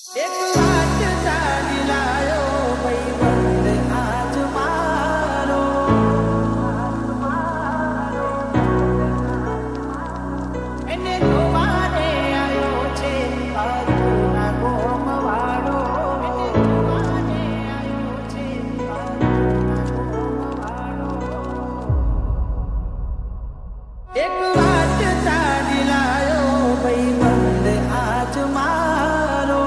એક વાત જાણી લાયો ભાઈબંધ આજ મારો એને જોવાને આવ્યો છે બાજુના ગોમવાળો એને જોવાને આવ્યો છે બાજુના ગોમવાળો એક વાત જાણી લાયો ભાઈબંધ આજ મારો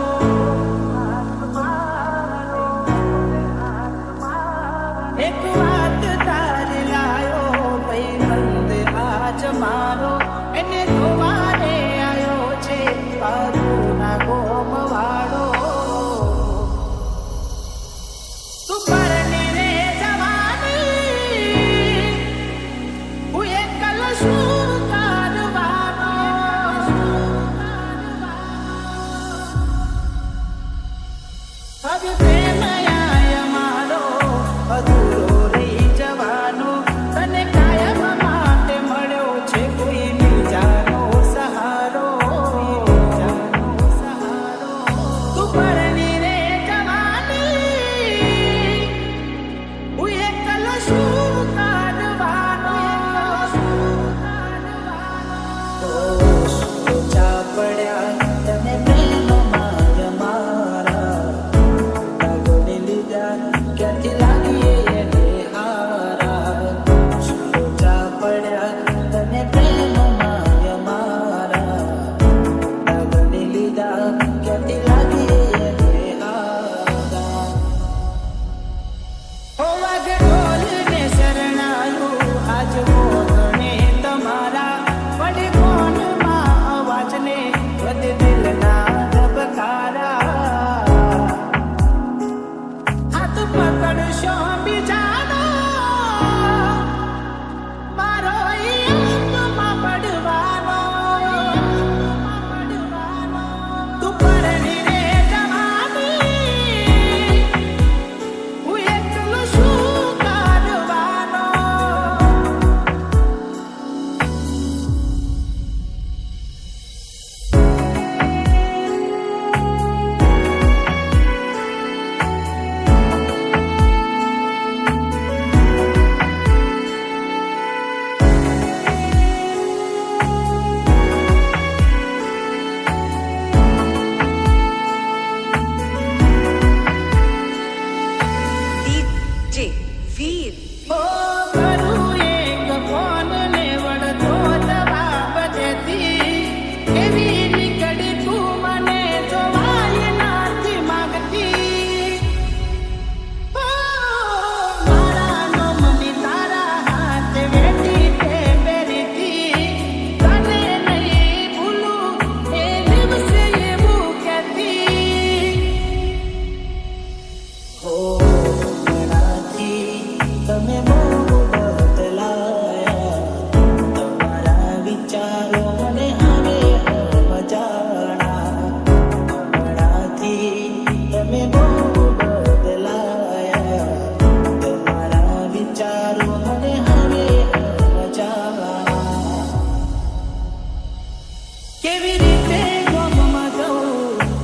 એક વાત તારી લાયો ભાઈબંધ આજ મારો એને જોવાને આવ્યો છે બાજુના ગોમવાળો તું પરણી રે જવાની હું એકલ શું કરવાનો હવે પ્રેમ આય મારો અધૂરો રહી જવાનો તને કાયમ માટે મળ્યો છે કોઈ બીજાનો સહારો તું પરણી રે જવાની હું એકલ શું કરવાનો સોચા પડ્યા તને પ્રેમમાં મારા દાગોને લીધા ક્યાંથી લાગીએ એને હારા સોચા પડ્યા તને પ્રેમમાં મારા દાગોને લીધા ક્યાંથી લાગીએ એને હારા ઓ વાગે ઢોલને શરણાયું આજ મોતને તમારા વળી કોનમાં અવાજને વધે દિલના ધબકારા હાથ પકડશો બીજાનો મારો અંગમાં પડવાનો તું પરણી રે જવાની હું એકલો શું કરવાનો DJ Veer. ઓ કરું એક ફોન ને વળતો જવાબ દેતી એવી નીકળી તું મને જોવાય નથી માંગતી ઓ મારા નોમની તારા હાથ વેઠી તે બેરીતી તને નહીં ભૂલું એ દિવસે એવું કહેતી હો તમે બહુ બદલાયા તમારા વિચારો મને હવે મજાણા હમણાંથી તમે બહુ બદલાયા તમારા વિચારો મને હવે મજાણા કેવી રીતે ગમમાં જવું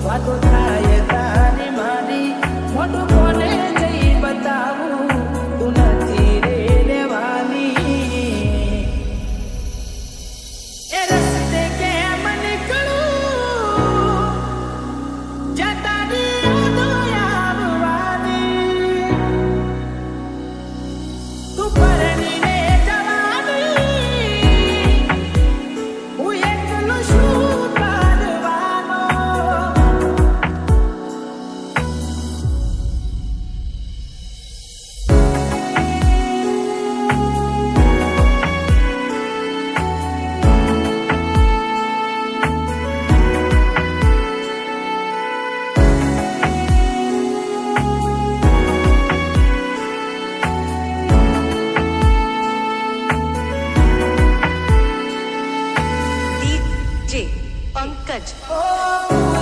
વાતો થાય તારી મારી મોટું કોને જઈ બતાવું તું નથી રે રહેવાની એ રસ્તે કેમ નીકળું જ્યાં તારી યાદો આવવાની તું પરણી રે જવાની હું એકલો શું કરવાનો DJ Pankaj. ઓ